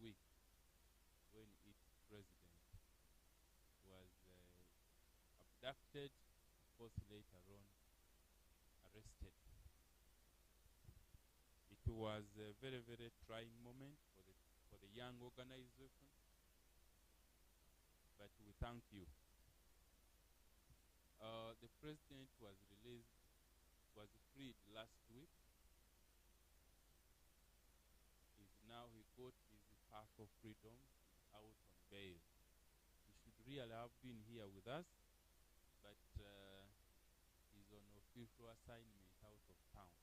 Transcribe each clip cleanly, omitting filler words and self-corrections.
week when its president was abducted, of course later on arrested. It was a very, very trying moment for the young organization, but we thank you. The president was freed last week. Now he got his partial freedom, out on bail. He should really have been here with us, but he's on official assignment out of town.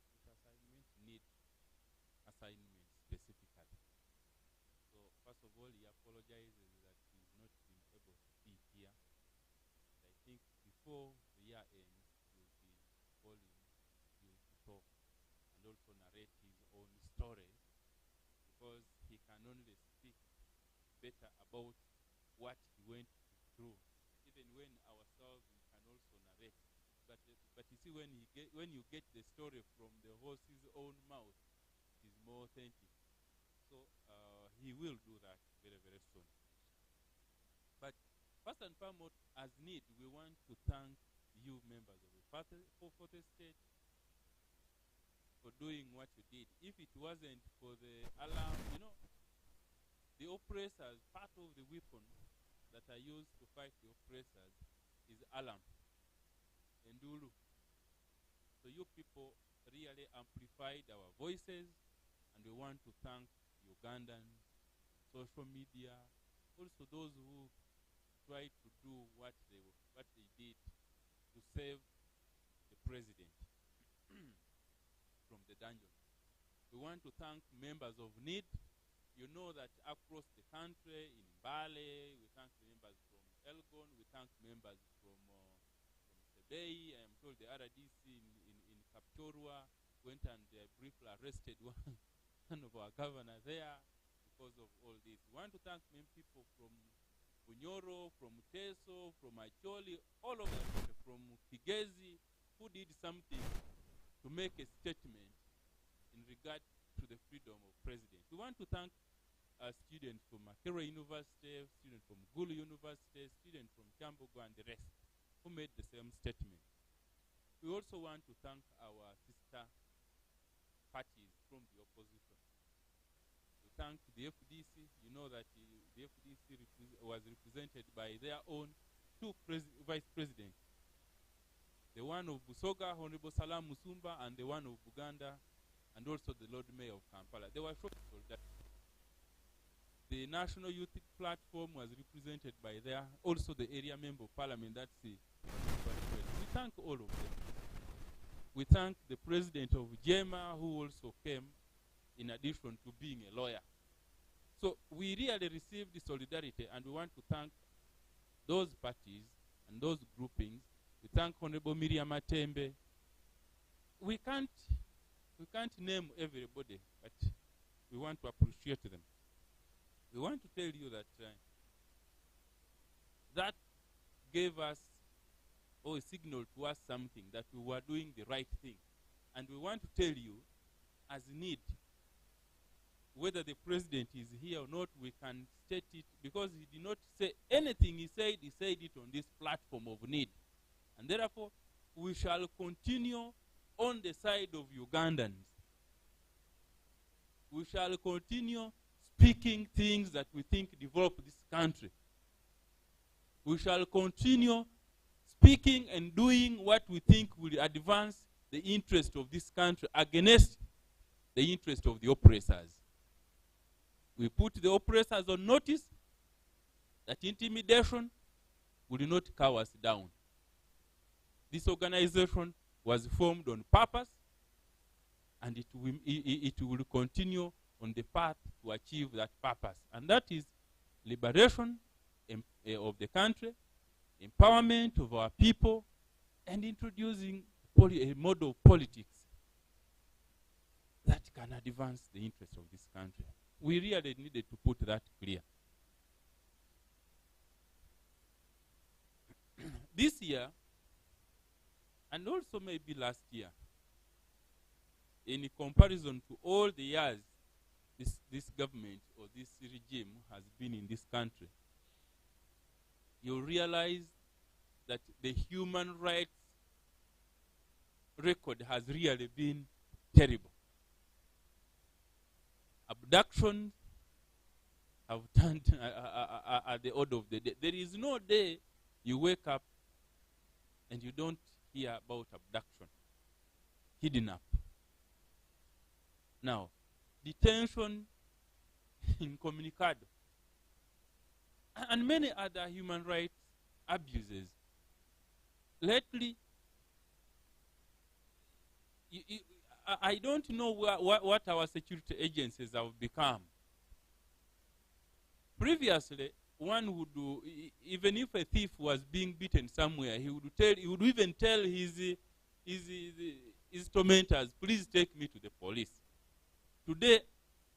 Which assignment? Need assignment specifically. So first of all, he apologizes that he's not been able to be here. And I think before the year ends, we'll be calling you to talk and also narrate his own story, because he can only speak better about what he went through. Even when ourselves we can also narrate, but you see, when you get the story from the horse's own mouth, it is more authentic. So he will do that very, very soon. But first and foremost, as need, we want to thank you, members of the 40th state, for doing what you did. If it wasn't for the alarm, you know, the oppressors, part of the weapon that are used to fight the oppressors is alarm and dulu. So you people really amplified our voices, and we want to thank Ugandans, social media, also those who tried to do what they did to save the president from the dungeon. We want to thank members of NEED. You know that across the country, in Mbale, we thank members from Elgon, we thank members from Sebei. I am told the RDC in Kapchorwa went and briefly arrested one of our governors there because of all this. We want to thank many people from Bunyoro, from Teso, from Acholi, all of them, from Kigezi, who did something to make a statement in regard to the freedom of president. We want to thank students from Makere University, students from Gulu University, students from Chambogo, and the rest who made the same statement. We also want to thank our sister parties from the opposition. We thank the FDC. You know that the FDC was represented by their own two vice presidents. The one of Busoga, Honorable Salam Musumba, and the one of Uganda, and also the Lord Mayor of Kampala. They were short soldiers. The National Youth Platform was represented by also the area member of parliament, that's the. We thank all of them. We thank the president of JEMA, who also came in addition to being a lawyer. So we really received the solidarity, and we want to thank those parties and those groupings. We thank Honorable Miriam Atembe. We can't name everybody, but we want to appreciate them. We want to tell you that that gave us, or signaled to us something, that we were doing the right thing. And we want to tell you, as need, whether the president is here or not, we can state it, because he did not say anything he said it on this platform of need. And therefore, we shall continue on the side of Ugandans. We shall continue speaking things that we think develop this country. We shall continue speaking and doing what we think will advance the interest of this country against the interest of the oppressors. We put the oppressors on notice that intimidation will not cow us down. This organization was formed on purpose, and it will continue on the path to achieve that purpose. And that is liberation of the country, empowerment of our people, and introducing a model of politics that can advance the interests of this country. We really needed to put that clear. This year, and also maybe last year, in comparison to all the years this government or this regime has been in this country, you realize that the human rights record has really been terrible. Abductions have turned at the order of the day. There is no day you wake up and you don't hear about abduction, kidnap. Now, detention in Comunicado, and many other human rights abuses. Lately, I don't know what our security agencies have become. Previously, one would do, even if a thief was being beaten somewhere, he would even tell his tormentors, please take me to the police. Today,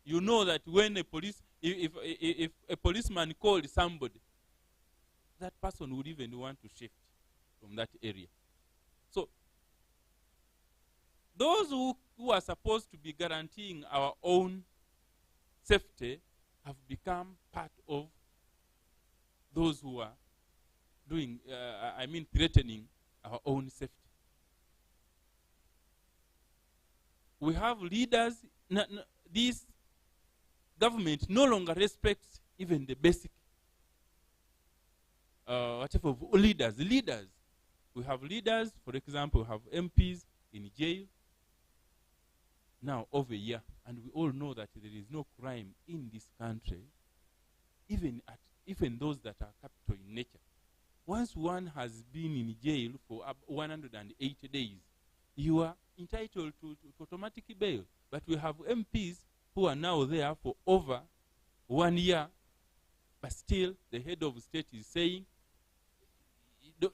you know that when if a policeman called somebody, that person would even want to shift from that area. So, those who are supposed to be guaranteeing our own safety have become part of those who are doing, threatening our own safety. We have leaders, this government no longer respects even the basic, leaders. We have leaders, for example, we have MPs in jail now over a year, and we all know that there is no crime in this country, even those that are capital in nature. Once one has been in jail for 180 days, you are entitled to automatic bail. But we have MPs who are now there for over 1 year, but still the head of state is saying,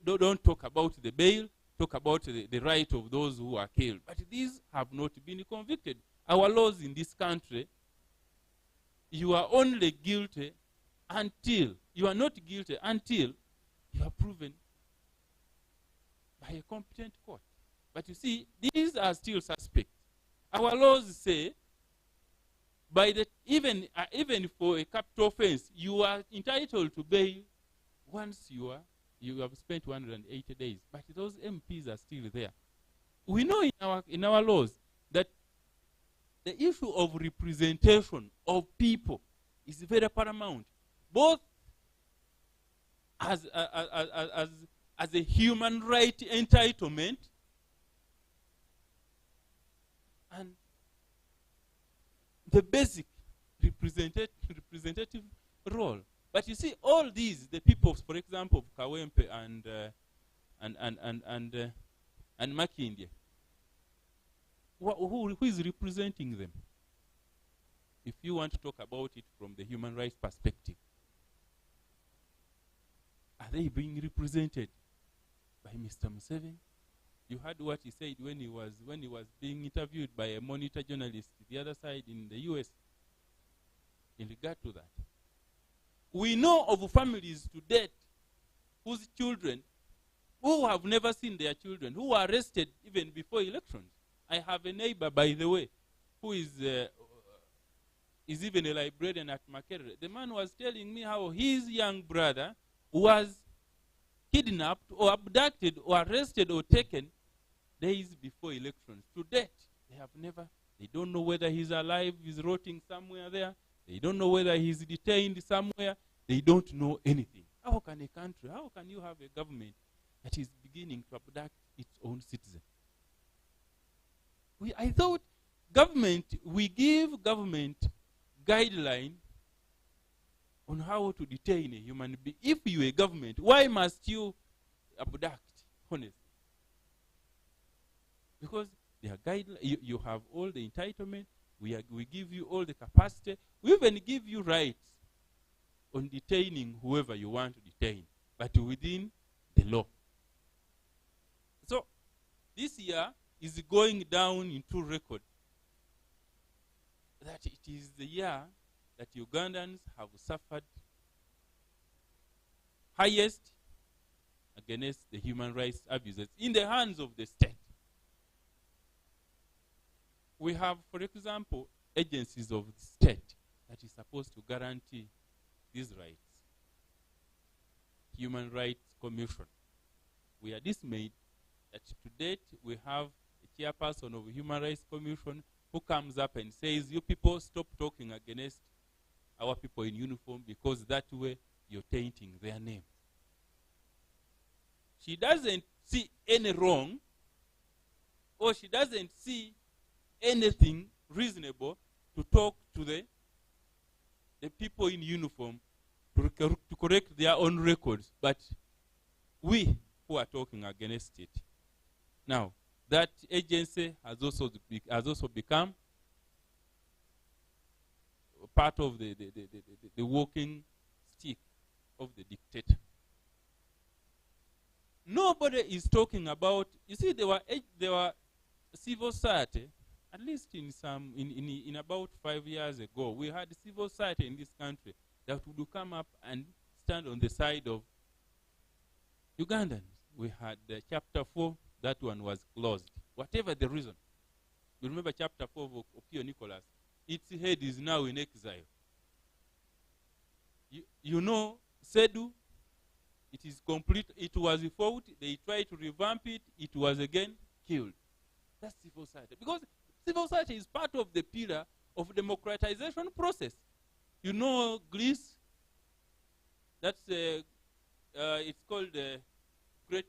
don't talk about the bail, talk about the right of those who are killed. But these have not been convicted. Our laws in this country, you are only guilty until, you are not guilty until you are proven by a competent court. But you see, these are still suspects. Our laws say, even for a capital offense, you are entitled to bail once you have spent 180 days. But those MPs are still there. We know in our laws that the issue of representation of people is very paramount, both as a human right entitlement and the basic representative role. But you see, all these, the people, for example, of Kawempe and Makindye, who is representing them? If you want to talk about it from the human rights perspective, are they being represented by Mr. Museveni? You heard what he said when he was being interviewed by a Monitor journalist the other side in the US in regard to that. We know of families to date whose children, who have never seen their children, who were arrested even before elections. I have a neighbor, by the way, who is even a librarian at Makerere. The man was telling me how his young brother was kidnapped or abducted or arrested or taken days before elections. To date, they don't know whether he's alive, he's rotting somewhere there. They don't know whether he's detained somewhere. They don't know anything. How can you have a government that is beginning to abduct its own citizens? I thought we give government guideline on how to detain a human being. If you're a government, why must you abduct? Honestly. Because they are guidelines, you have all the entitlement, we give you all the capacity, we even give you rights on detaining whoever you want to detain, but within the law. So, this year is going down into record that it is the year that Ugandans have suffered highest against the human rights abuses in the hands of the state. We have, for example, agencies of the state that is supposed to guarantee these rights. Human Rights Commission. We are dismayed that to date we have a chairperson of the Human Rights Commission who comes up and says, you people stop talking against our people in uniform because that way you're tainting their name. She doesn't see any wrong, or she doesn't see anything reasonable to talk to the people in uniform to correct their own records, but we who are talking against it. Now, that agency has also become part of the walking stick of the dictator. Nobody is talking about. You see, there were civil society. At least in about 5 years ago, we had civil society in this country that would come up and stand on the side of Ugandans. We had Chapter 4. That one was closed. Whatever the reason. You remember Chapter 4 of Opio Nicholas. Its head is now in exile. You know, Sedu, it is complete. It was fought. They tried to revamp it. It was again killed. That's civil society. Because civil society is part of the pillar of democratization process. You know, Greece, that's it's called the Great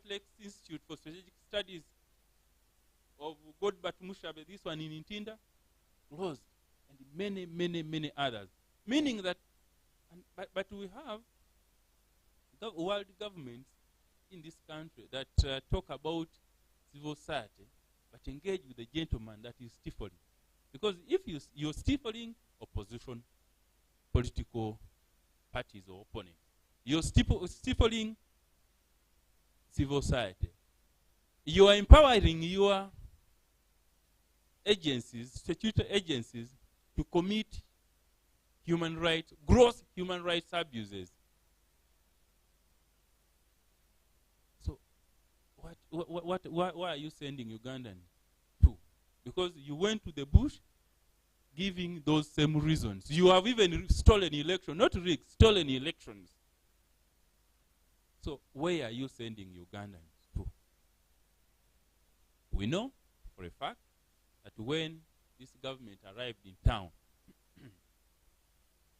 Lakes Institute for Strategic Studies of Godbert Mushabe, this one in Ntinda, closed, and many, many, many others. Meaning that, but we have world governments in this country that talk about civil society, but engage with the gentleman that is stifling. Because if you're stifling opposition, political parties or opponents, you're stifling civil society. You are empowering your agencies, statutory agencies, to commit human rights, gross human rights abuses. So, why are you sending Ugandans to? Because you went to the bush giving those same reasons. You have even stolen elections, not rigged, stolen elections. So where are you sending Ugandans to? We know for a fact that when this government arrived in town,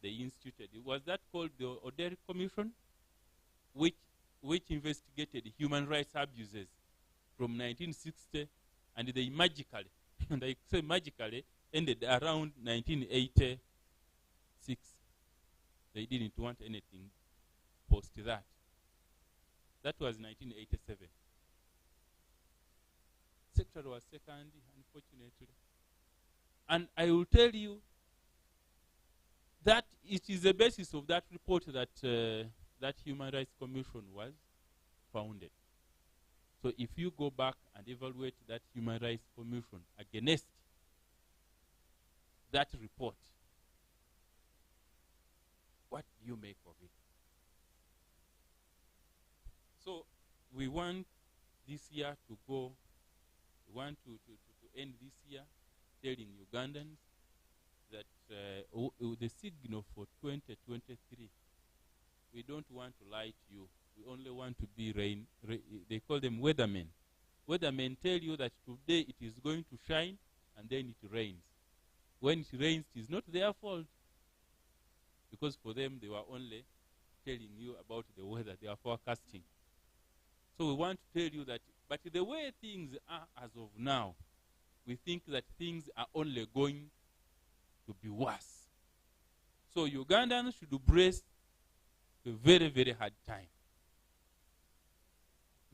they instituted, was that called the Oderi Commission, which investigated human rights abuses from 1960, and they magically, and I say magically, ended around 1986. They didn't want anything post that. That was 1987. Secretary was second, unfortunately. And I will tell you that it is the basis of that report that that Human Rights Commission was founded. So if you go back and evaluate that Human Rights Commission against that report, what do you make of it? So we want this year to go, we want to end this year telling Ugandans that the signal for 2023, we don't want to lie to you. We only want to be they call them weathermen. Weathermen tell you that today it is going to shine and then it rains. When it rains, it is not their fault. Because for them, they were only telling you about the weather. They are forecasting. So we want to tell you that, but the way things are as of now, we think that things are only going to be worse. So Ugandans should brace a very, very hard time.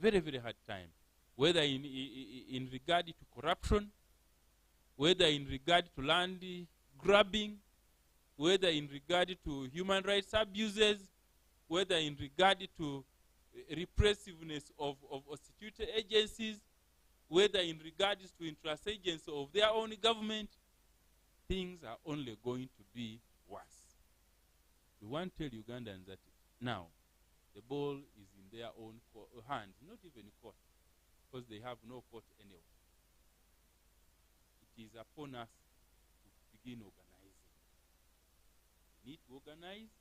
Very, very hard time. Whether in regard to corruption, whether in regard to land grabbing, whether in regard to human rights abuses, whether in regard to repressiveness of statutory agencies, whether in regards to intransigence of their own government, things are only going to be worse. We want to tell Ugandans that now the ball is in their own hands, not even court, because they have no court anyway. It is upon us to begin organizing. We need to organize,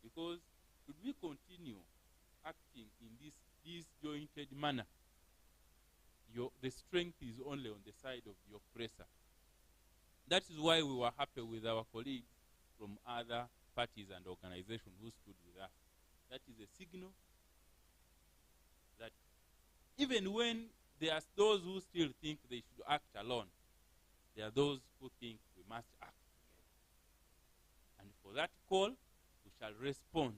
because should we continue acting in this disjointed manner, the strength is only on the side of the oppressor. That is why we were happy with our colleagues from other parties and organizations who stood with us. That is a signal that even when there are those who still think they should act alone, there are those who think we must act together. And for that call, we shall respond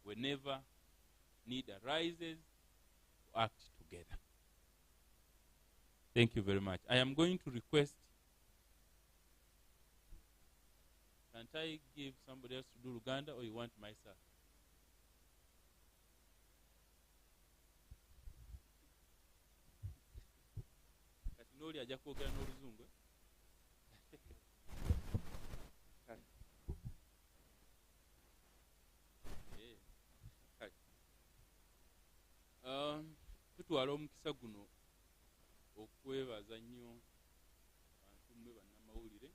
whenever need arises to act together. Thank you very much. I am going to request, can't I give somebody else to do Uganda, or you want myself? Katinoli aja kwogera n'oluzungu. Tutwala omukisa guno okwebaza nnyo abantu mmwe bannamawulire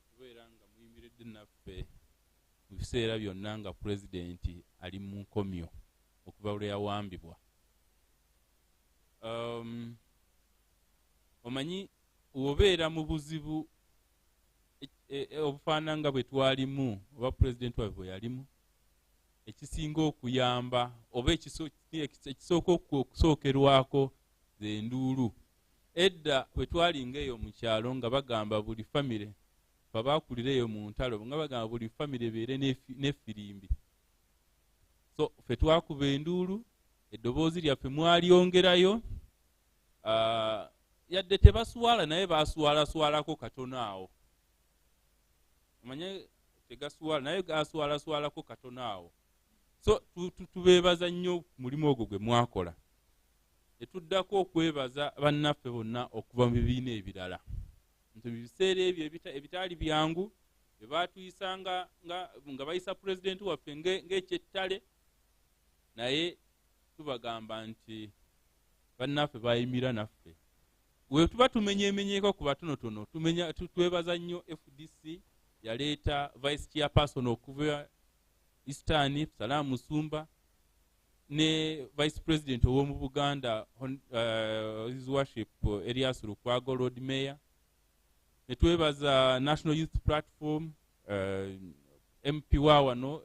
okubeera nga muyimiridde naffe mu biseera byonna nga pulezidenti ali mu nkomyo okuva lwe yawambibwa. Omanyi obeera mu buzibu obufaanana nga bwe twalimu oba pulezidenti waffe bwe yalimu, ekisinga okuyamba oba ekisooka okusookerwako ze nduulu. Edda bwe twalinga eyo mu kyalo nga bagamba buli famire, bakulira eyo mu ntalo nga bagamba buli famire ebeere n'effirimbi. So ffe twakuba enduulu, eddoboozi lyaffe mwalyongerayo, yadde tebaswala naye baswalaswalako katono awo. Omanye tegaswala naye gaswalaswalako katono awo. So tubeebaza nnyo mulimu ogwo gwe mwakola. Etuddako okwebaza bannaffe bonna okuva mu bibiina ebirala. Nti mu biseera ebyo ebitaali byangu, bye baatuyisanga nga bayisa pulezidenti waffe ng'ekyettale, naye tubagamba nti bannaffe bayimira naffe. We tuba tumenyeemenyeeko ku batonotono, twebaza nnyo FDC yaleeta vice chairperson okuva Eastern Salaam Musumba ne vice president ow'omu Buganda his worship Elias Lukwago Lord Mayor. Ne twebaza National Youth Platform MP wa wano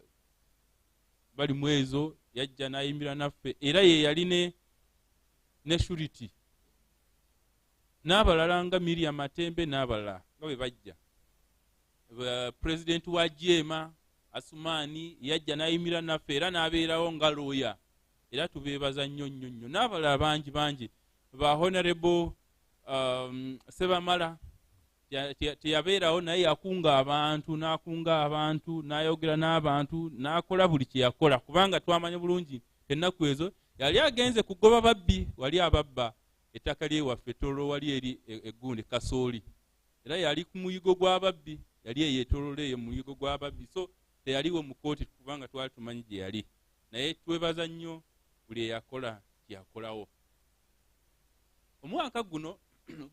bali mwezo yajja n'ayimbira naffe, era ye yali ne surety n'abalala nga Miriam Matembe n'abalala nga bwe bajja. President wa Jema Asumani yajja n'ayimbira naffe era n'abeerawo nga lawyer, era tubeebaza nnyo nnyo nnyo. N'abalala bangi ba Honorable Sebamala teyabeerawo naye yakunga abantu n'ayogera n'abantu n'akola buli kye yakola, kubanga twamanya bulungi ennaku ezo yali agenze kugoba babbi, wali ababba ettaka lyewaffe Tolo wali eri eggundi Kasooli, era yali ku muyigo gw'ababbi, yali eyeetolola eyo mu muyigo gw'ababbi. So teyaliwo mu kooti kubanga twali tumanyi gye yali, naye twebaza nnyo buli eyakola kyeyakolawo. Omwaka guno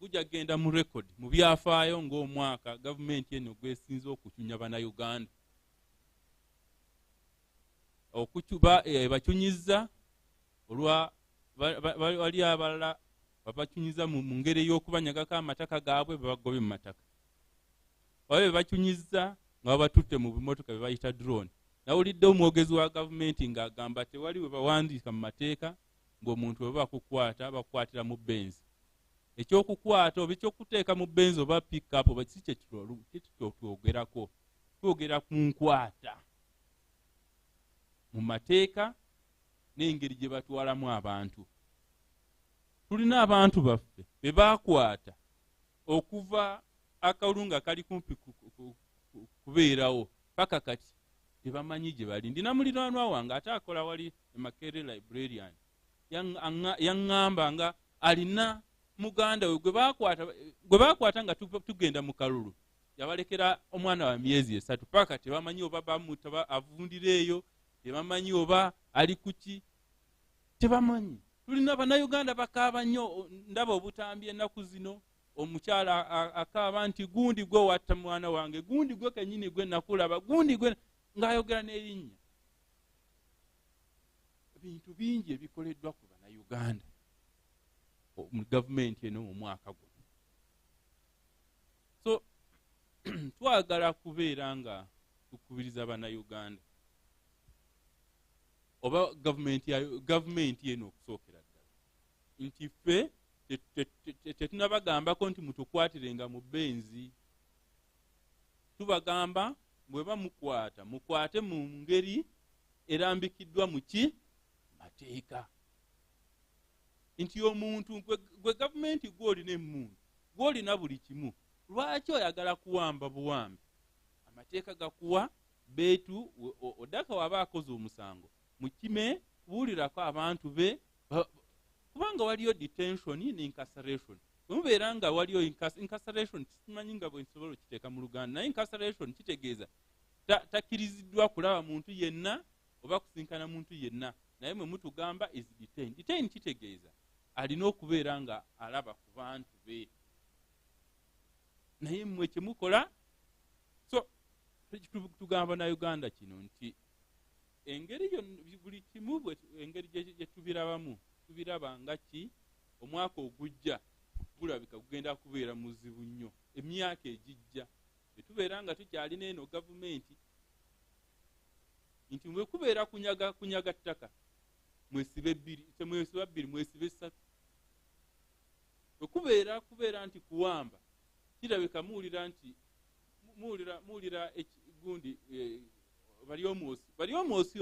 gujja genda mu record mu byafaayo ng'omwaka gavumenti eno gwesinze okucunya bannayuganda. Okucuba bacunyizza olwa wali abalala babacunyizza mu ngeri y'okubanyagako amataka gaabwe babagobe mu mataka. Wali bacunyizza nga babatutte mu bimotoka bye bayita drone. Nawulidde omwogezi wa gavumenti ng'agamba tewali we bawandiika mu mateeka ng'omuntu bwe bakukwata bakukwatira mu benzi. Ekyokukwata oba ekyokuteeka mu benzi oba pick-up oba si kye twogerako. Twogera ku nkwata mu mateeka n'engeri gye batwalamu abantu. Tulina abantu baffe be baakwata okuva akalunga kali kumpi kubeerawo paka kati tebamanyi gye bali. Ndina muliraanwa wange ate akola wali Makerere librarian yaŋŋamba nga alina muganda we gwe baakwata nga tugenda mu kalulu, yabalekera omwana wa myezi 3 paka tebamanyi oba bamuta avundira eyo, tebamanyi oba ali kuki, tebamanyi. Tulina bannayuganda bakaaba nnyo, ndaba obutambi ennaku zino omukyala akaaba nti gundi gwe watta mwana wange, gundi gwe kenyini gwe nakulaba, gundi gwe, ng'ayogera n'erinnya. Ebintu bingi ebikoleddwa ku Bannayuganda mu gavumenti eno mu mwaka guno. So twagala kubeera nga tukubiriza Bannayuganda oba gavumenti eno okusookera ddala nti ffe tetunabagambako nti mutukwatirenga mu benzi. Tubagamba bwe bamukwata mukwate mu ngeri erambikiddwa mu ki mateeka. Nti omuntu gwe gavumenti gw'olina emmundu, gw'olina buli kimu, lwaki oyagala kuwamba buwambi? Amateeka gakuwa beetu odaka waba akoze omusango mukime kubuulirako abantu be, kubanga waliyo detention ne incarceration. Mubeera nga waliyo incarceration, simanyi nga bwe nsobola okiteeka mu Luganda, naye incarceration kitegeeza takiriziddwa kulaba muntu yenna oba kusinkana muntu yenna, naye mwe mutugamba is detained. Detained kitegeeza alina okubeera nga alaba ku bantu be, naye mmwe kyemukola. So tugamba na Uganda kino nti engeri buli kimu engeri gye tubirabamu, tubiraba nga ki omwaka ogujja gulabika kugenda kubeera muzibu nnyo. Emyaka egijja betubeera nga tukyalina eno gavumenti nti mwe kubeera kunyaga ttaka mwesibe bbiri, temwesiba bbiri, mwesibe ssatu. Bwe kubeera nti kuwamba, kirabika muwulira nti muwulira gundi bali omwosi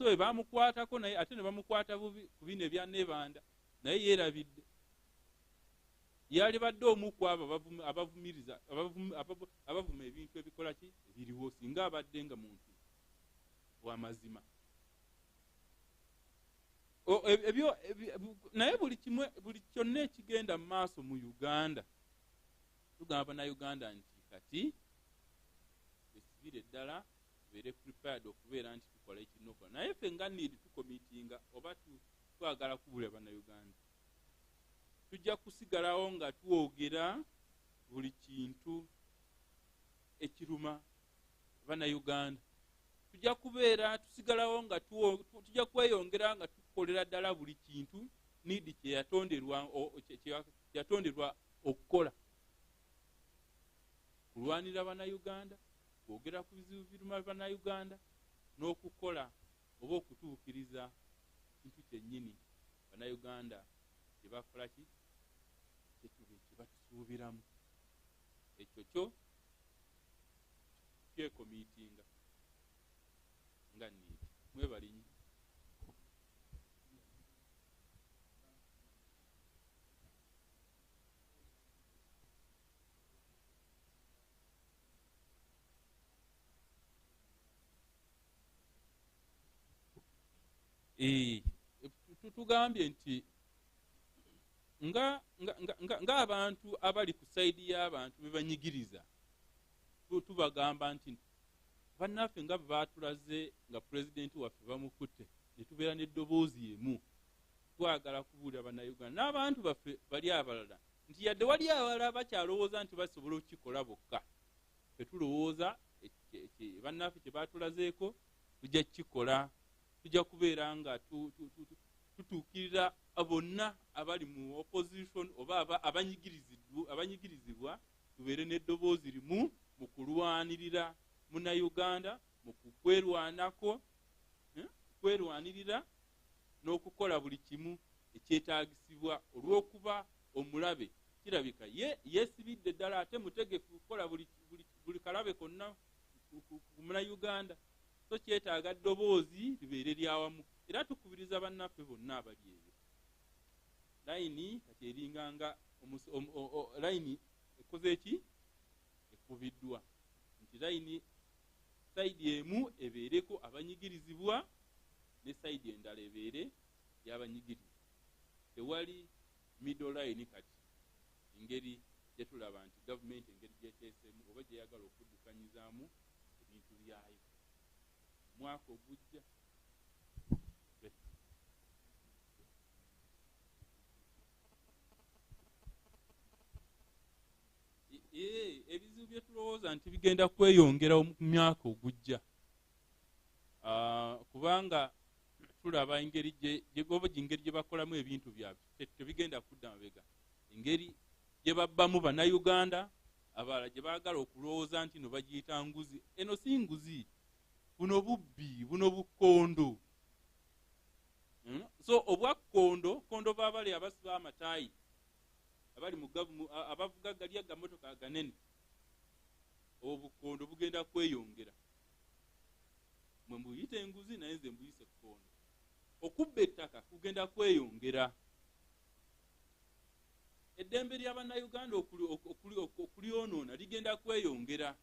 oyo bamukwatako, naye ate ne bamukwata bubi ku bino ebya Nebanda, naye yeerabidde. Yali badde omu ku abo abavumiriza abavuma ebintu ebikola ki ebiriwo, singa abadde nga muntu w'amazima. Naye buli kyonna ekigenda mu maaso mu Uganda, tugamba Bannayuganda nti kati esibire ddala tubeere prepared okubeera nti tukola ekirina okukola. Naye ffe nga need tukomitinga oba twagala kubulira Bannayuganda, tujja kusigalawo nga twogera buli kintu ekiruma Bannayuganda. Tujja kubeera tusigalawo nga tujja kweyongera nga tukolera ddala buli kintu need kyeyatonderwa okukola. Kulwanira Bannayuganda, kwogera ku bizibu biruma Bannayuganda, n'okukola oba okutuukiriza kintu kyennyini Bannayuganda kye bakola ki kye batusuubiramu. Ekyo kyo kyekomiitinga nga niiti. Mwebalinyi. Tutugambye nti nga abantu abali ku saidi y'abantu be banyigiriza, tubagamba nti bannaffe nga bwe baatulaze nga pulezidenti waffe bamukutte ne tubeera n'eddoboozi emu, twagala kubuulira Bannayuganda n'abantu baffe bali abalala nti yadde wali abalala bakyalowooza nti basobola okukikola bokka, tetulowooza bannaffe kye baatulazeeko tujja kukikola. Tujja kubeera nga tutuukirira bonna abali mu opposition oba abanyigirizibwa, tubeere n'eddoboozi limu mu kulwanirira Munnayuganda, mu kwerwanirira n'okukola buli kimu ekyetaagisibwa, olw'okuba omulabe kirabika yeesibidde ddala ate mutegefu kukola buli kalabe konna ku Munnayuganda. So kyetaaga ddoboozi libeere lyawamu, era tukubiriza bannaffe bonna abali ebyo. Layini kati eringanga layini ekoze eki ekubiddwa nti layini sayidi emu ebeereko abanyigirizibwa ne sayidi endala ebeere y'abanyigiriza. Tewali middle line kati, engeri gye tulaba nti gavumenti engeri gyeteesemu oba gyeyagala okuddukanyizaamu ebintu byayo. Mwaka ogujja ndowooza nti bigenda kweyongera mu myaka ogujja, kubanga tulaba engeri gye bakolamu ebintu byabwe tebigenda kudda mabega. Engeri gye babbamu bannayuganda abalala gye baagala okulowooza nti no bagiyita nguzi. Eno si nguzi, buno bubbi, buno bukkondo. So obwakkondo, kondo baabali abasiba amataayi abali abavuga gali agamotoka aganene, obukkondo bugenda kweyongera. Mwe mbuyite enguzi naye nze mbuyise kkondo. Okubba ettaka kugenda kweyongera. Eddembe ly'abannayuganda okulyonoona ligenda kweyongera.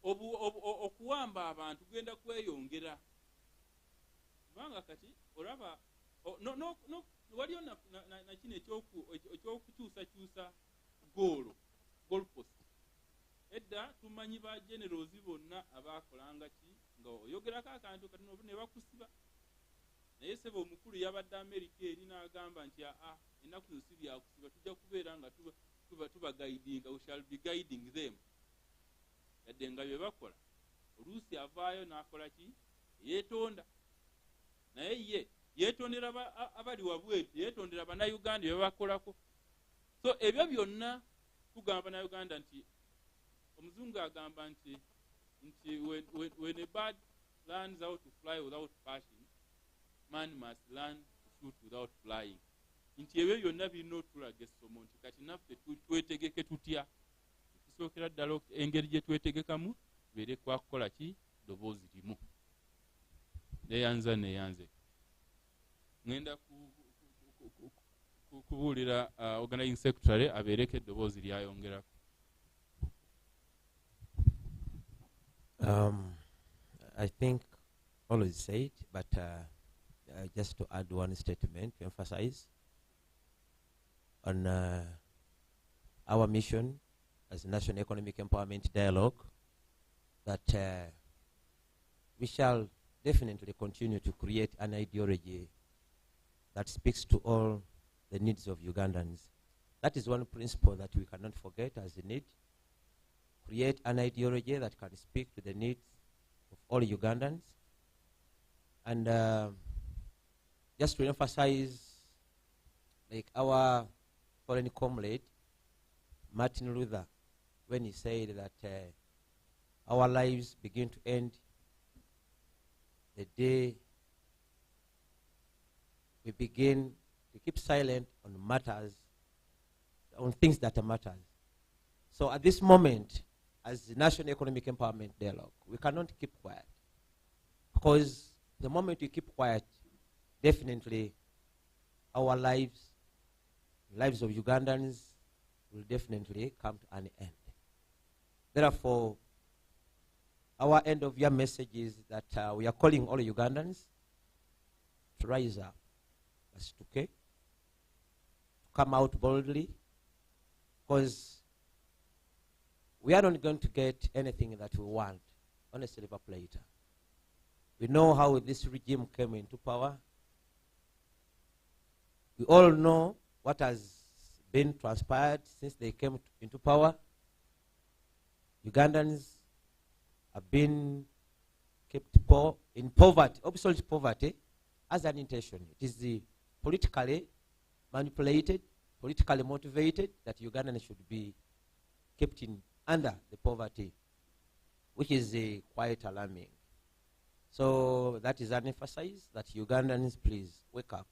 Okuwamba abantu kugenda kweyongera. Kubanga kati olaba waliyo nakino ekyokukyusakyusa goalpost. Edda tumanyi ba generals bonna abaakolanga ki nga oyogerako akantu kati ne bakusiba. Naye sebo omukulu yabadde Amerika eri n'agamba nti ennaku zino si byakusiba, tujja kubeera nga tuba guiding, we shall be guiding them. Yadde nga bye bakola oluusi avaayo n'akola ki? Yeetonda. Naye ye yeetondera abali wabweru, yeetondera bannayuganda bye bakolako. So ebyo byonna tugamba bannayuganda nti omuzungu agamba nti when a bird learns how to fly without passion, man must learn to shoot without flying. Nti ebyo byonna birina otulaga essomo nti kati naffe twetegeke tutya. Tusookera ddala engeri gye twetegekamu tubeere kwakukola ki? Ddoboozi limu. Neyanze. Ngenda kubuulira organizing secretary abeereko eddoboozi lyayongerako. I think all is said, but just to add one statement to emphasize on our mission as National Economic Empowerment Dialogue, that we shall definitely continue to create an ideology that speaks to all the needs of Ugandans. That is one principle that we cannot forget as a need. Create an ideology that can speak to the needs of all Ugandans. And just to emphasize, like our foreign comrade, Martin Luther, when he said that our lives begin to end the day we begin to keep silent on matters, on things that matter. So at this moment, as the National Economic Empowerment Dialogue, we cannot keep quiet. Because the moment we keep quiet, definitely our lives of Ugandans will definitely come to an end. Therefore, our end of year message is that we are calling all Ugandans to rise up. That's okay. To come out boldly, because we are not going to get anything that we want on a silver platter. We know how this regime came into power. We all know what has been transpired since they came into power. Ugandans have been kept poor, in poverty, absolute poverty, as an intention. It is the politically manipulated, politically motivated that Ugandans should be kept under the poverty, which is quite alarming. So that is an emphasis that Ugandans, please wake up.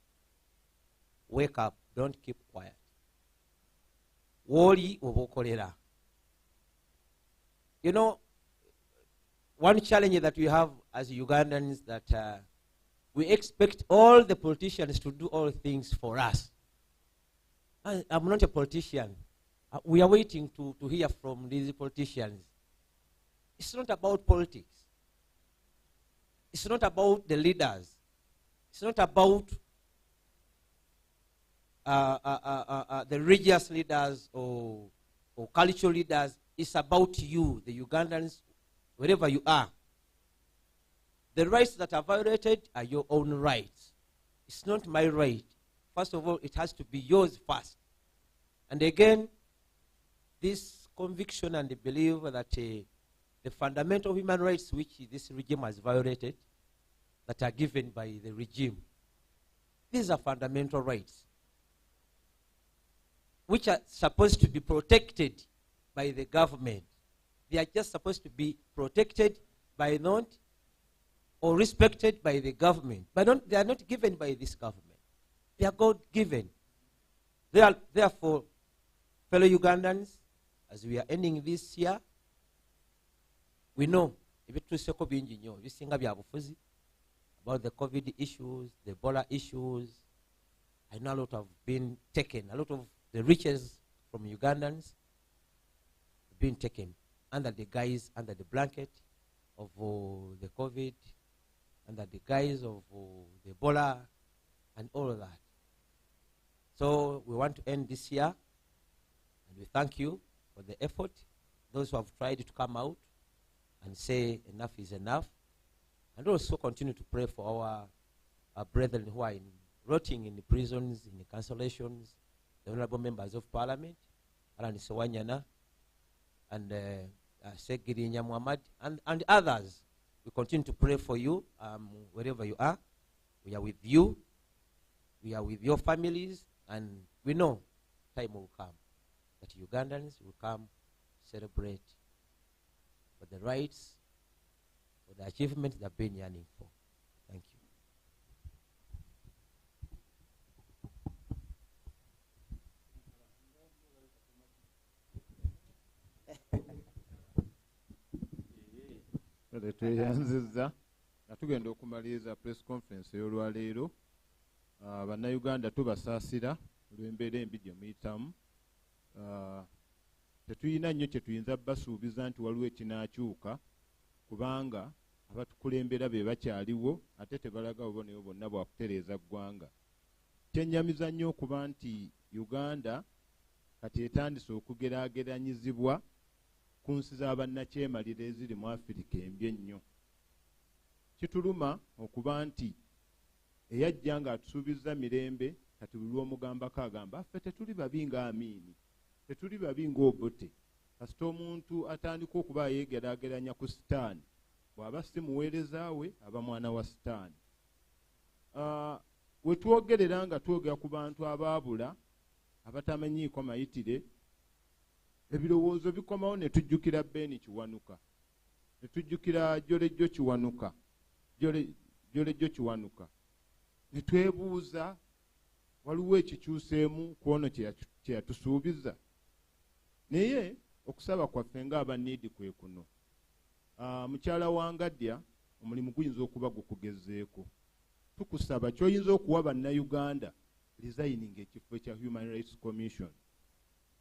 Wake up, don't keep quiet. Woli obokolera. You know, one challenge that we have as Ugandans that we expect all the politicians to do all things for us. I'm not a politician. We are waiting to hear from these politicians. It's not about politics. It's not about the leaders. It's not about the religious leaders or cultural leaders. It's about you, the Ugandans, wherever you are. The rights that are violated are your own rights. It's not my right. First of all, it has to be yours first. And again, this conviction and belief that the fundamental human rights which this regime has violated, that are given by the regime, these are fundamental rights which are supposed to be protected by the government. They are just supposed to be protected by not or respected by the government. But they are not given by this government. They are God-given. Therefore, fellow Ugandans, as we are ending this year, we know about the COVID issues, the Ebola issues. I know a lot have been taken. A lot of the riches from Ugandans have been taken under the guise, under the blanket of the COVID, under the guise of the Ebola and all of that. So we want to end this year, and we thank you for the effort. Those who have tried to come out and say enough is enough, and also continue to pray for our brethren who are rotting in the prisons, in the cancellations, the honorable members of parliament, Alan Sewanyana, and Segiri Nyamuhammad, and others. We continue to pray for you wherever you are. We are with you. We are with your families, and we know time will come that Ugandans will come celebrate for the rights, for the achievements they've been yearning for. Thank you. Tweyanziza nga tugenda okumaliriza press conference ey'olwaleero. Bannayuganda tubasaasira olw'embeera embi gye muyitamu. Tetuyina nnyo kye tuyinza basuubiza nti waliwo ekinaakyuka, kubanga abatukulembera be bakyaliwo ate tebalaga bubonero bwonna bwa kutereeza ggwanga. Kyennyamiza nnyo okuba nti Uganda kati etandise okugeraageranyizibwa ku nsi z'abannakyemalira eziri mu Afirika embi ennyo. Kituluma okuba nti eyajja ng'atusuubiza mirembe, kati buli lw'omugambako agamba ffe tetuli babi nga Amiini, tetuli babi ng'Obote. Kasita omuntu atandika okuba yeegeraageranya ku sitaani, bw'aba si muweereza we aba mwana wa sitaani. We twogerera nga twogera ku bantu abaabula abatamanyiiko mayitire, ebirowoozo bikomawo ne tujjukira Beeni Kiwanuka, ne tujjukira Jolejjo Kiwanuka, ne twebuuza waliwo ekikyuseemu ku ono kye yatusuubiza. Naye okusaba kwaffe ng'abaniidi kwe kuno. Mukyala wa Ngadya, omulimu guyinza okuba gukugezeeko. Tukusaba ky'oyinza okuwa bannayuganda resigning ekifo kya Human Rights Commission.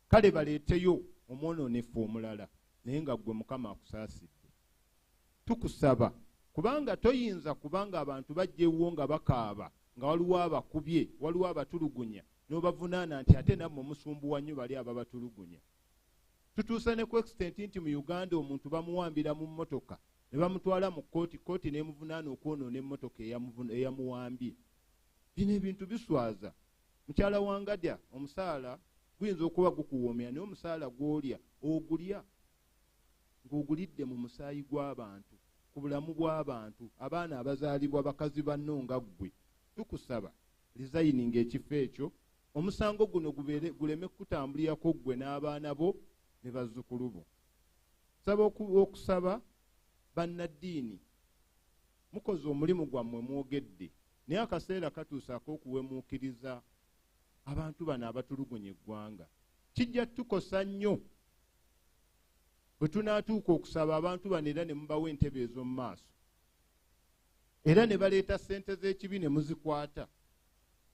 Kale baleeteyo omwononefu omulala, naye nga ggwe Mukama akusaasidde. Tukusaba, kubanga toyinza kubanga abantu bajjewo nga bakaaba, nga waliwo abakubye, waliwo abatulugunya, n'obavunaana nti ate nammwe musumbuwa nnyo bali ababatulugunya. Tutuusa ne ku extent nti mu Uganda omuntu bamuwambira mu mmotoka ne bamutwala mu kkooti n'emuvunaana okwonoona emmotoka eyamuwambye. Bino ebintu biswaza. Mukyala wa Ngadya, omusaala guyinza okuba gukuwoomera, naye omusaala gw'olya ogulya ng'ogulidde mu musaayi gw'abantu, ku bulamu bw'abantu, abaana abazaalibwa bakazi banno nga ggwe. Tukusaba resigning ekifo ekyo, omusango guno guleme kutambulirako ggwe n'abaana bo ne bazzukulu bo. Saba okusaba bannaddiini, mukoze omulimu gwammwe mwogedde, naye akaseera katuusa ak'okuwemuukiriza abantu bano abatulugunya eggwanga. Kijja tukosa nnyo bwe tunaatuuka okusaba abantu bano era ne mubawa entebe ez'omu maaso, era ne baleeta ssente z'ekibi ne muzikwata.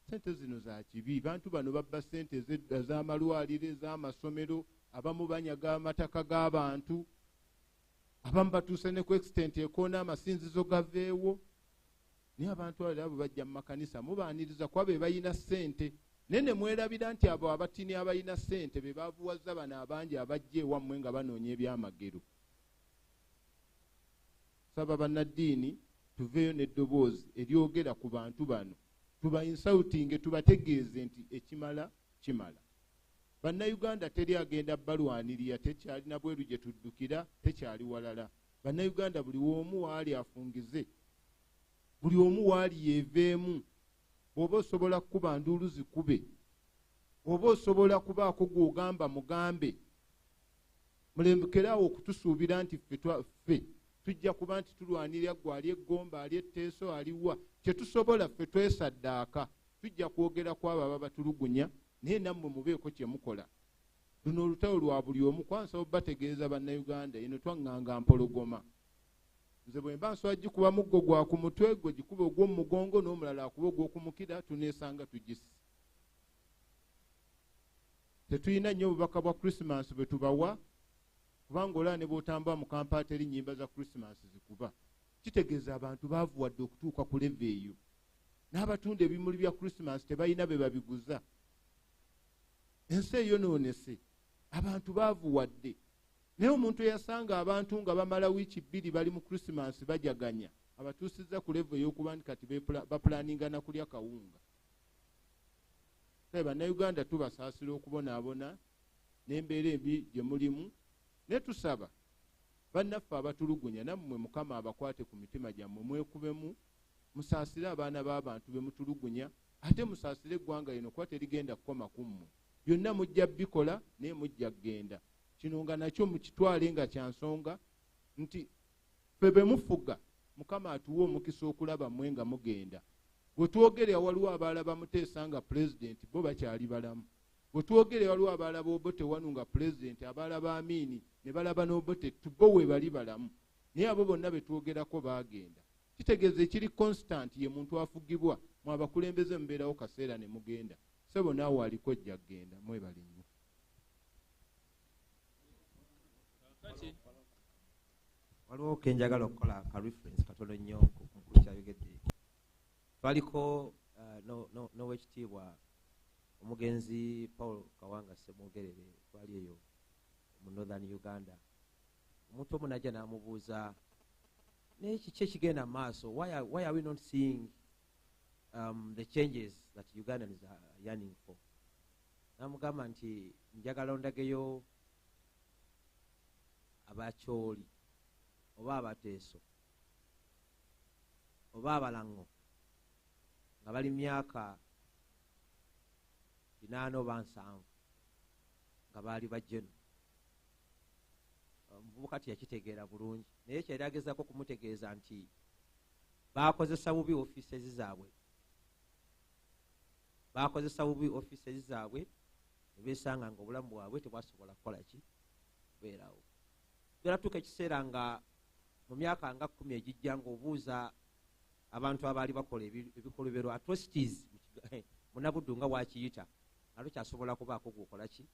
Ssente zino za kibi. Bantu bano babba ssente ez'amalwaliro, ez'amasomero, abamu banyaga amataka g'abantu, abamu batuuse ne ku extent ekoona amasinzizo gaveewo. Naye abantu abo bajja mu makanisa mubaaniriza kuba be balina ssente, naye ne mwerabira nti abo abatini abalina ssente be baavuwazza bano abangi abajja ewammwe nga banoonya ebyamagero. Saba bannaddiini tuveeyo n'eddoboozi eryogera ku bantu bano, tuba insulting, tubategeeze nti ekimala kimala. bannayuganda teri agenda balwanirira, tekyalina bweru gye tuddukira, tekyali walala. Bannayuganda buli omu waali afungize, buli omu waali yeeveemu. Bw'oba osobola kukuba nduulu zikube, oba osobola kubaako gw'ogamba mugambe. Mulembekeraawo okutusuubira nti ffe tujja kuba nti tulwanirira gwe ali eggomba, ali etteeso, aliwa. Kyetusobola ffe twesaddaaka, tujja kwogera ku abo ababatulugunya, naye nammwe mubeeko kye mukola. Luno olutalo lwa buli omu. Kwansa obategeeza bannayuganda, eno twaŋŋanga mpologoma. Nze bwe mba nsobola gikuba muggo gwa ku mutwe, gwe gikuba ogw'omu mugongo, n'omulala akuba ogw'okumukira, tuneesanga tugisi. Tetulina nnyo obubaka bwa Christmas bwe tubawa, kubanga olaba ne bw'otambula mu kampaati eri nnyimba za Christmas zikuba. Kitegeeza abantu baavuwadde okutuuka ku leve eyo. N'abatunda ebimuli bya Christmas tebalina be babiguza. Ensi eyonoonese, abantu baavuwadde. Naye omuntu eyasanga abantu nga bamala wiiki 2 bali mu Christmas bajaganya, abatuusizza ku levo ey'okuba nti kati bapulaninga na kulya kawunga. Kale bannayuganda tubasaasira okubonaabona n'embeera embi gye mulimu, ne tusaba bannaffe abatulugunya, nammwe Mukama abakwate ku mitima gyammwe, mwekubemu, musaasire abaana b'abantu be mutulugunya, ate musaasire eggwanga lino kuba terigenda kukoma ku mmwe. Byonna mujja bikola naye mujja kgenda. Kino nga nakyo mukitwale nga kya nsonga nti ffe be mufuga, Mukama atuwa omukisa okulaba mmwe nga mugenda. Bwe twogere waliwo abaala bamuteesa nga pulezidenti, bo bakyali balamu. Bwe twogere waliwo abaala b'Obote wanu nga pulezidenti, abaala ba Amiini ne balaba n'Obote, bo we bali balamu. Naye abo bonna be twogerako baagenda. Kitegeeza ekiri constant ye muntu afugibwa, mwe abakulembeze mubeerawo kaseera ne mugenda. Ssebo naawe aliko ojja kgenda, mwebale nnyo. Waliwo kenjagala okukola aka reference katono nnyo ku kyayogedde. Twaliko n'owekitiibwa omugenzi Paul Kawanga Ssemwogerere, twali eyo mu Northern Uganda. Omuntu omu najja n'amubuuza, naye kiki ekigenda mu maaso? Why are we not seeing the changes that Ugandans are yearning for? N'amugamba nti njagala ondageyo abakyoli oba abateeso oba abalango nga bali myaka 8 oba 7 nga baali bajjeno. Omuvubuka teyakitegeera bulungi, naye kyali agezaako kumutegeeza nti baakozesa bubi ofiisezi zaabwe, ne beesanga nga obulamu bwabwe tebwasobola kukola ki kubeerawo. Byalatuuka ekiseera nga mu myaka nga 10 egijja ng'obuuza abantu abaali bakola ebikolobero atrocities munabuddu nga bwakiyita, nga tokyasobola kubaako gwokola ki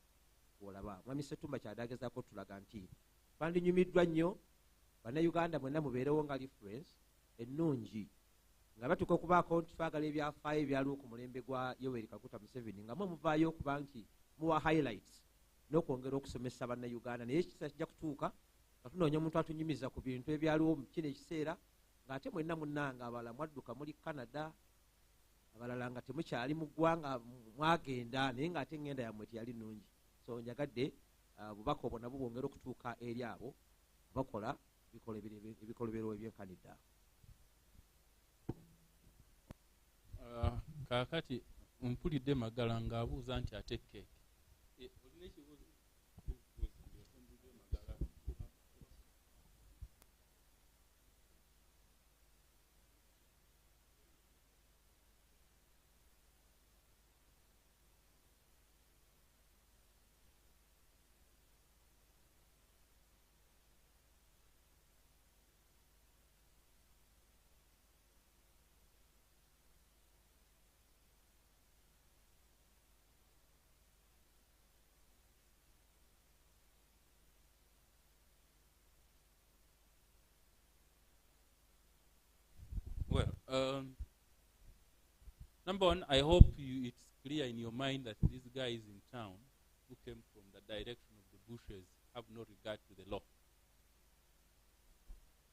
gwolaba. Mwami Ssetumba kyadagezaako tulaga nti twandinyumiddwa nnyo bannayuganda mwenna mubeerewo nga reference ennungi, nga batuuka okubaako nti twagala ebyafaayo ebyaliwo ku mulembe gwa Yoweri Kaguta Museveni nga muvaayo okuba nti muwa highlights n'okwongera okusomesa bannayuganda. Naye ekiseera kijja kutuuka nga tunoonya omuntu atunyumiza ku bintu ebyaliwo mu kino ekiseera, ng'ate mwenna munnanga abalala mwadduka muli Canada, abalala nga temukyali mu ggwanga mwagenda, naye ng'ate engenda yammwe teyali nnungi. So njagadde bubaka obwo nabwo bwongera okutuuka eri abo bakola ebikolobero ebyenkanidde. Kaakati mpulidde Magala ng'abuuza nti ate keeki. Olina ekibuuzo? Well, number one, I hope it's clear in your mind that these guys in town who came from the direction of the bushes have no regard to the law.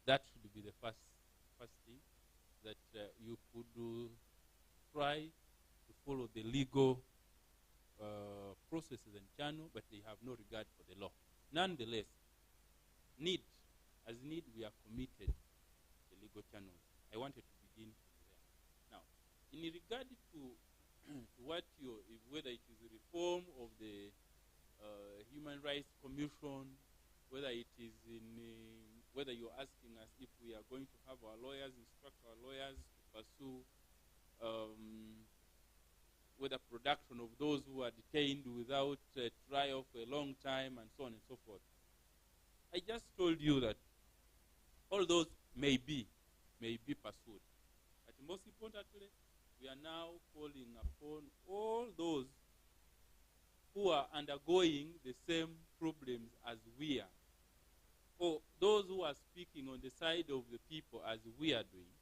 That should be the first thing, that you could try to follow the legal process processes and channel, but they have no regard for the law. Nonetheless, as need, we are committed to the legal channels. I wanted to begin from there. Now, in regard to what whether it is a reform of the Human Rights Commission, whether it is whether you're asking us if we are going to have our lawyers, instruct our lawyers to pursue whether production of those who are detained without trial for a long time and so on and so forth. I just told you that all those may be pursued. But most importantly, we are now calling upon all those who are undergoing the same problems as we are, or those who are speaking on the side of the people as we are doing.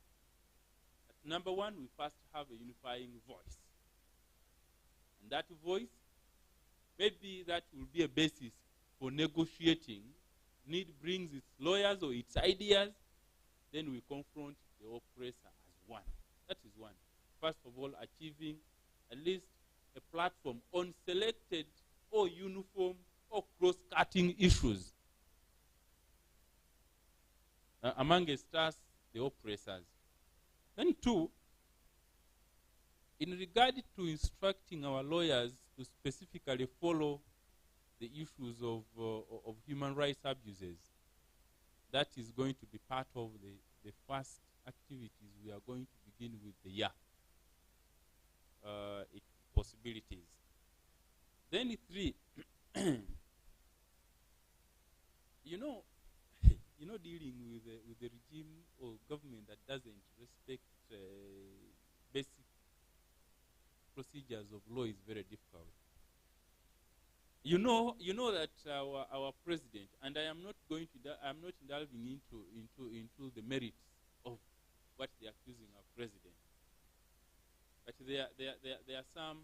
Number one, we first have a unifying voice. And that voice, maybe that will be a basis for negotiating. Need brings its lawyers or its ideas, then we confront the oppressor as one. That is one. First of all, achieving at least a platform on selected or uniform or cross-cutting issues amongst us, the oppressors. Then two, in regard to instructing our lawyers to specifically follow the issues of human rights abuses, that is going to be part of the first activities we are going to begin with the year. Possibilities. Then three, dealing with the regime or government that doesn't respect basic procedures of law is very difficult. You know that our president, and I am not going to, I'm not delving into the merits of what they are accusing our president. But there are some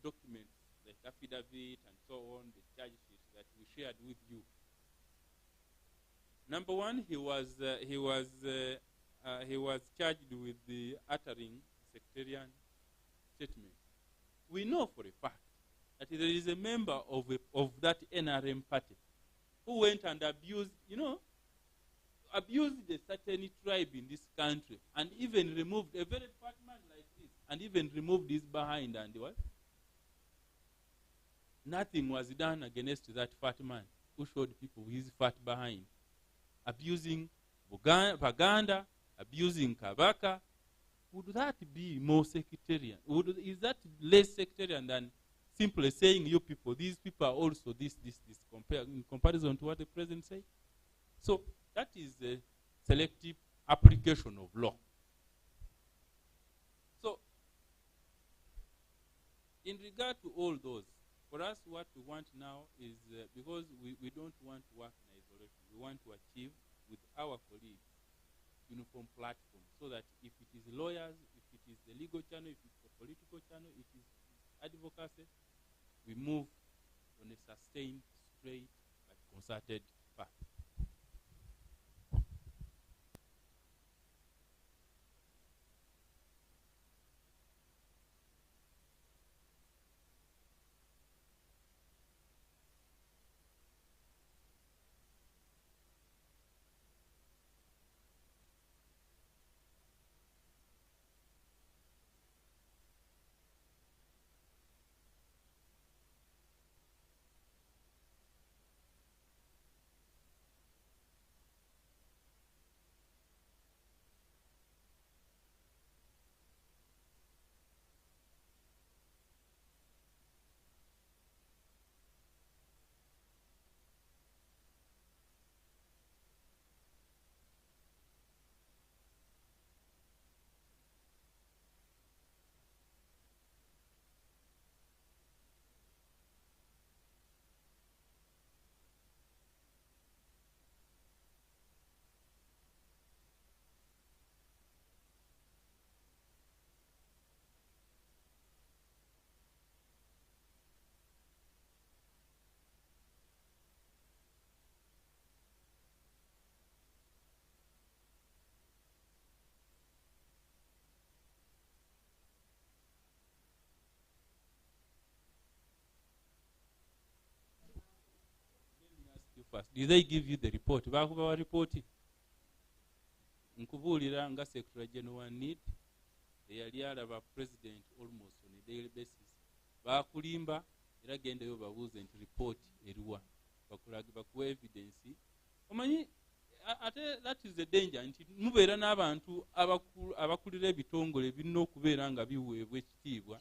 documents like affidavit and so on, the charge sheet that we shared with you. Number one, he was charged with the uttering sectarian statement. We know for a fact that there is a member of that NRM party who went and abused a certain tribe in this country, and even removed a very fat man like this, and even removed his behind, and what? Nothing was done against that fat man who showed people his fat behind, abusing Baganda, abusing Kabaka. Would that be more sectarian? Is that less sectarian than simply saying you people, these people are also this, in comparison to what the president said? So that is the selective application of law. So in regard to all those, for us what we want now is, because we don't want to work in isolation, we want to achieve with our colleagues uniform platform, so that if it is lawyers, if it is the legal channel, if it's the political channel, if it is advocacy, we move on a sustained, straight, but concerted path. first? Did they give you the report? Bakubawa report? Nkubuulira nga Secretary General Need eyali alaba president almost on a daily basis. Bakulimba era gendeyo babuuze nti report eruwa. Bakuwa evidence. Omanyi ate that is the danger nti mubeera n'abantu abakulira ebitongole birina okubeera nga biweebwa ekitiibwa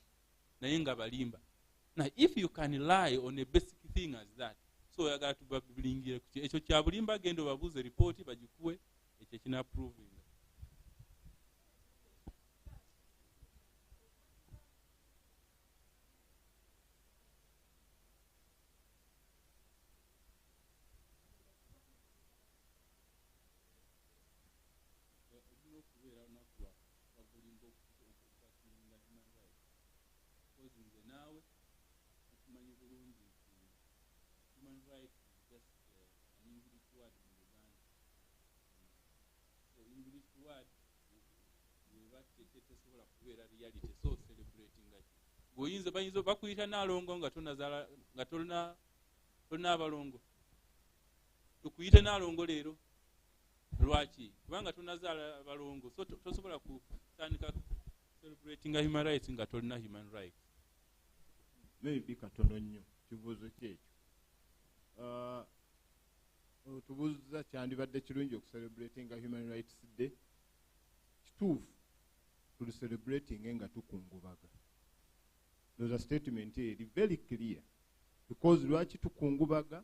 naye nga balimba. Now if you can rely on a basic thing as that, so oyagala tubabilingire ku ekyo kya bulimba, genda obabuuze report bagikuwe, ekyo kina proving. Human rights is just an English word in Uganda. So English word tesobola kubeera reality, so celebrating that. Bayinza bakuyita naalongo nga tolina abalongo. Tukuyite naalongo leero. Lwaki? Kubanga tonazaala abalongo. So tosobola kutandika celebrating human rights nga tolina human rights. Maybe katono nnyo kibuuzo kyekyo. Tubuuza kyandibadde kirungi okucelebratinga human rights day. Kituufu tulicelebrating nga tukungubaga. There's a statement eri very clear. Because lwaki tukungubaga?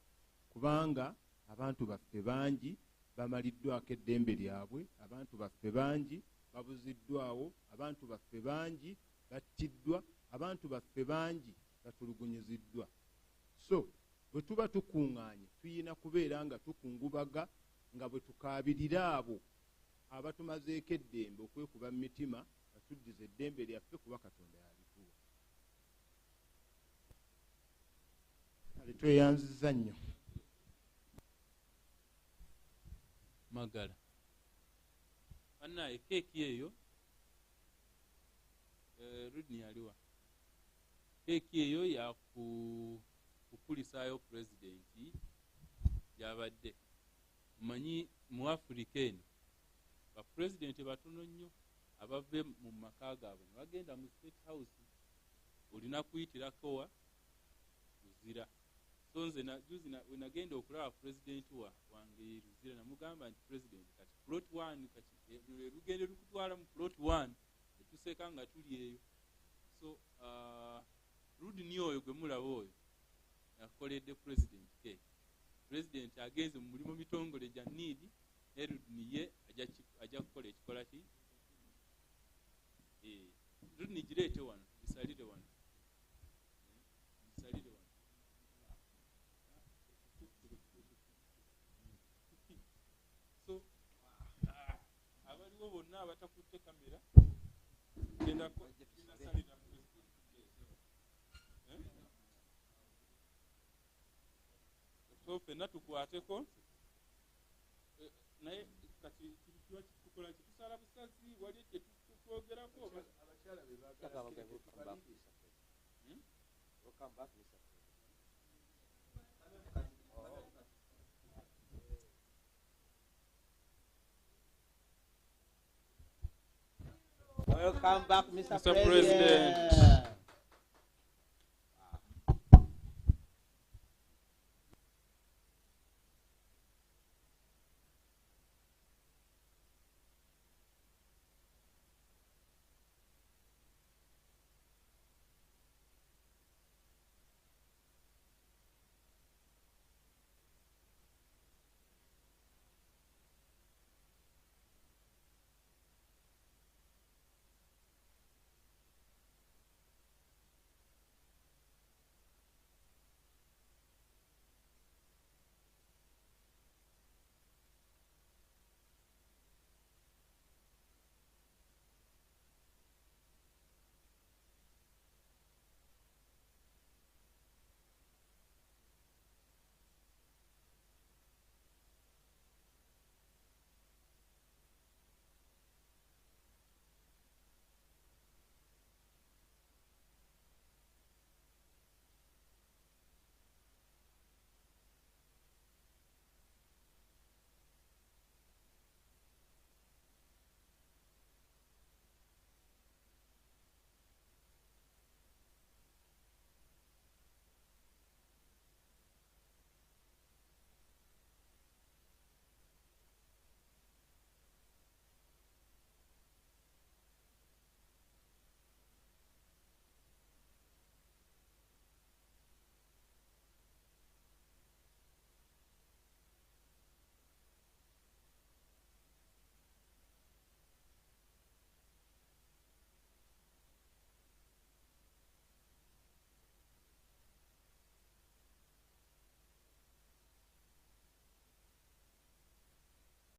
Kubanga abantu baffe bangi bamaliddwako eddembe lyabwe, abantu baffe bangi babuziddwawo, abantu baffe bangi battiddwa, abantu baffe bangi batulugunyiziddwa. So bwe tuba tukuŋŋaanye tuyina kubeera nga tukungubaga nga bwe tukaabirira abo abatumazeeko eddembe okwekuba mu mitima batuddiza eddembe lyaffe kuba Katonda yalituwa. Kale tweyanziza nnyo. Magala. Annaye keeki eyo Rudni aliwa. Keeki eyo ya kukulisaayo pulezidenti gy'abadde. Mmanyi mu Africa eno bapulezidenti batono nnyo abave mu maka gaabwe ne bagenda mu State House. Olina kuyitirako wa Luzira. So nze we nagenda okulaba pulezidenti wange Luzira namugamba nti pulezidenti kati plot 1 kati lugende lukutwala mu plot 1 etuseka nga tuli eyo. So Rudni oyo gwe mulaba oyo akoledde pulezidenti ke. Pulezidenti agenze mu mulimu mitongole gya need ne Rudni ye ajja kukola ekikola ki? Rudni gireete wano, bisalire wano. Bisalire wano. So abaliwo bonna abatakutte kamera genda salira so fenna tukwateko naye kati kiba kikukola kitusala busazi wali ekitwogerako abakyala bebagala. Welcome back, Mr. President.